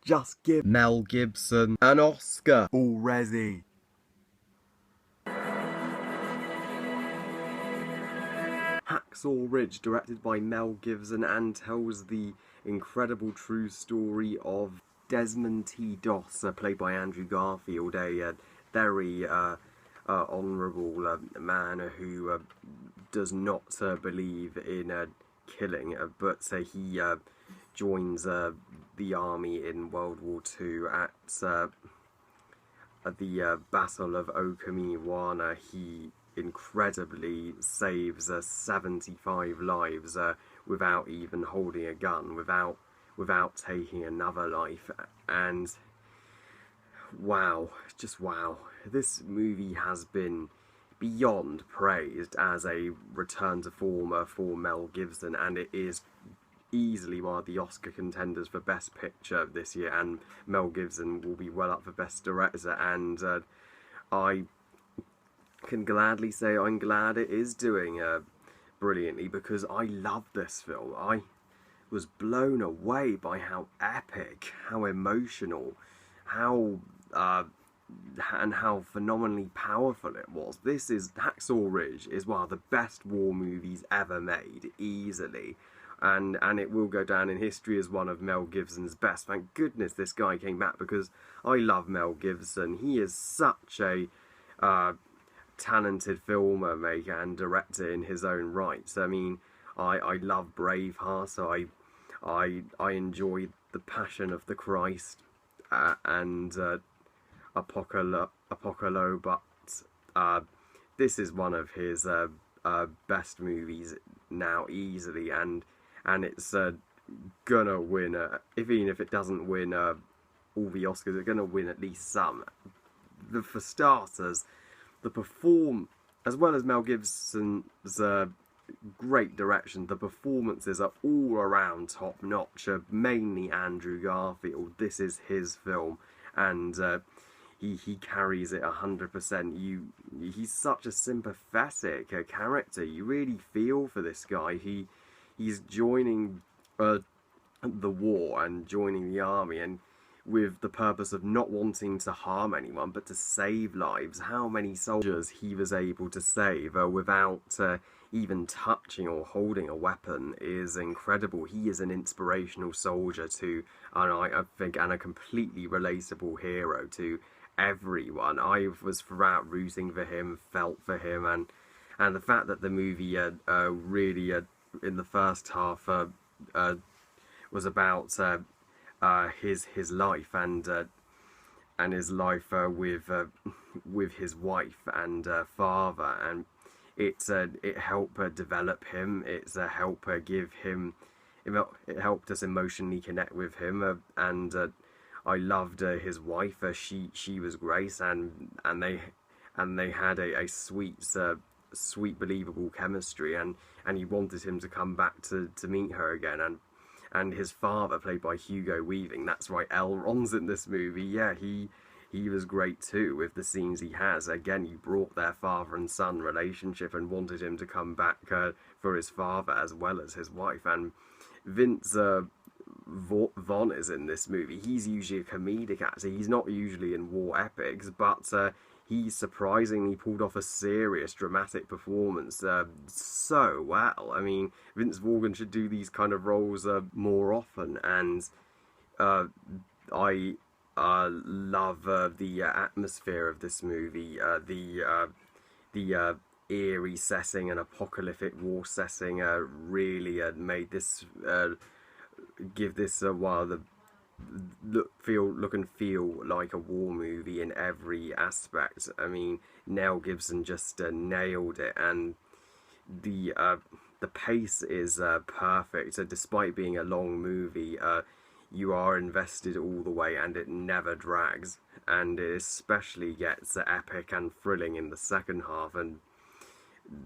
just give Mel Gibson an Oscar already. HackSaw Ridge, directed by Mel Gibson, and tells the incredible true story of Desmond T. Doss, played by Andrew Garfield, a very honourable man who does not believe in killing, but he joins the army in World War II at the Battle of Okinawa. He incredibly saves 75 lives without even holding a gun, without taking another life. And wow, just wow, this movie has been beyond praised as a return to form for Mel Gibson, and it is easily one of the Oscar contenders for Best Picture this year, and Mel Gibson will be well up for Best Director, and I can gladly say I'm glad it is doing brilliantly, because I love this film. I was blown away by how epic, how emotional, how and how phenomenally powerful it was. This is HackSaw Ridge is one of the best war movies ever made, easily. And it will go down in history as one of Mel Gibson's best. Thank goodness this guy came back, because I love Mel Gibson. He is such a talented filmmaker and director in his own right. I mean, I love Braveheart, so I enjoy The Passion of the Christ and Apocalypse, but this is one of his best movies now, easily, and it's gonna win, even if it doesn't win all the Oscars, it's gonna win at least some. For starters, as well as Mel Gibson's great direction, the performances are all around top notch. Mainly Andrew Garfield. This is his film, and he carries it 100%. He's such a sympathetic character. You really feel for this guy. He's joining the war and joining the army, and with the purpose of not wanting to harm anyone, but to save lives. How many soldiers he was able to save without even touching or holding a weapon is incredible. He is an inspirational soldier to, and I think, and a completely relatable hero to everyone. I was throughout rooting for him, felt for him, and the fact that the movie really in the first half was about his life and his life with his wife and father, and it helped develop him. It's helped give him. It helped us emotionally connect with him, and I loved his wife. She was great, and they had a sweet, believable chemistry, and he wanted him to come back to meet her again, and his father, played by Hugo Weaving, that's right, Elrond's in this movie. Yeah, he was great too with the scenes he has. Again, you brought their father and son relationship and wanted him to come back for his father as well as his wife. And Vince Vaughn is in this movie. He's usually a comedic actor. He's not usually in war epics, but he surprisingly pulled off a serious, dramatic performance so well. I mean, Vince Vaughn should do these kind of roles more often, and I love the atmosphere of this movie, the eerie setting and apocalyptic war setting really made this give this while the look and feel like a war movie in every aspect. I mean, Mel Gibson just nailed it, and the pace is perfect. Despite being a long movie, you are invested all the way, and it never drags. And it especially gets epic and thrilling in the second half, and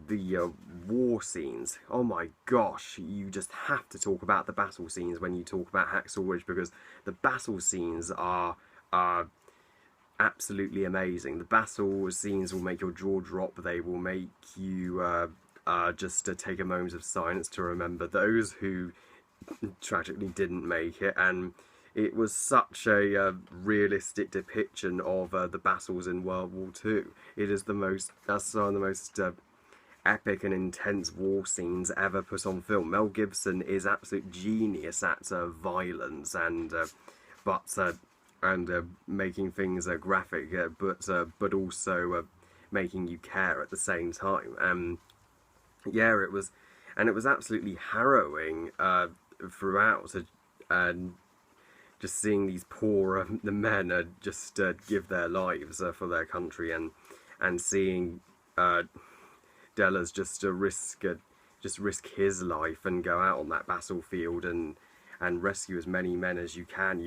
the war scenes, oh my gosh, you just have to talk about the battle scenes when you talk about HackSaw Ridge, because the battle scenes are absolutely amazing. The battle scenes will make your jaw drop. They will make you just take a moment of silence to remember those who tragically didn't make it, and it was such a realistic depiction of the battles in World War Two. It is the most, that's one of the most epic and intense war scenes ever put on film. Mel Gibson is absolute genius at violence but making things graphic, but also making you care at the same time. Yeah, it was, and it was absolutely harrowing throughout, and just seeing these poor the men just give their lives for their country, and seeing Della's just risk his life and go out on that battlefield and rescue as many men as you can.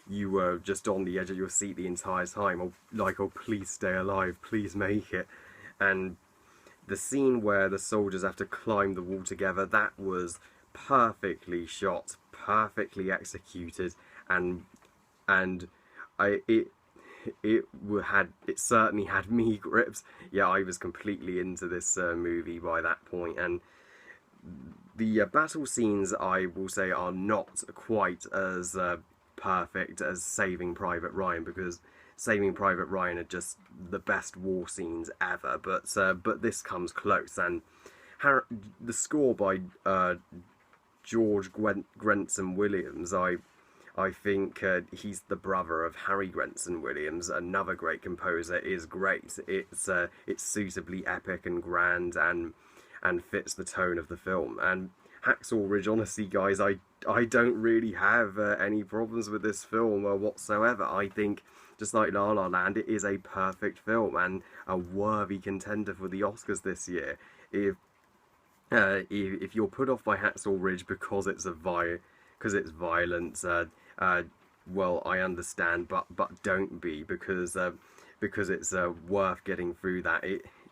You were just on the edge of your seat the entire time, or like, oh, please stay alive, please make it. And the scene where the soldiers have to climb the wall together, that was perfectly shot, perfectly executed, and I it certainly had me grips. Yeah, I was completely into this movie by that point. And the battle scenes, I will say, are not quite as perfect as Saving Private Ryan, because Saving Private Ryan are just the best war scenes ever. But this comes close, and the score by George Grenson Williams, I think he's the brother of Harry Grenson Williams, another great composer, is great. It's suitably epic and grand, and fits the tone of the film. And Hacksaw Ridge, honestly, guys, I don't really have any problems with this film whatsoever. I think, just like La La Land, it is a perfect film and a worthy contender for the Oscars this year. If you're put off by Hacksaw Ridge because it's violent, well, I understand, but don't be, because it's worth getting through that.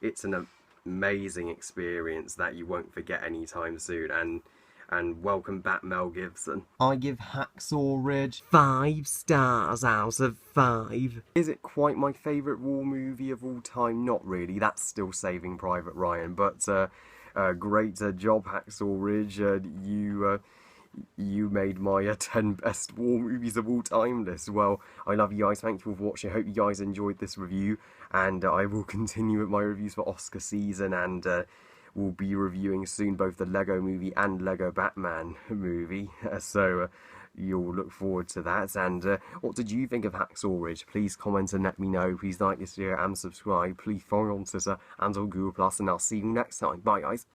It's an amazing experience that you won't forget anytime soon. And welcome back, Mel Gibson. I give Hacksaw Ridge 5 stars out of 5. Is it quite my favourite war movie of all time? Not really. That's still Saving Private Ryan. But great job, Hacksaw Ridge. You made my 10 best war movies of all time list. Well, I love you guys. Thank you for watching. I hope you guys enjoyed this review, and I will continue with my reviews for Oscar season, and we'll be reviewing soon both the Lego movie and Lego Batman movie. So you'll look forward to that. And what did you think of Hacksaw Ridge? Please comment and let me know. Please like this video and subscribe. Please follow on Twitter and on Google+, and I'll see you next time. Bye, guys.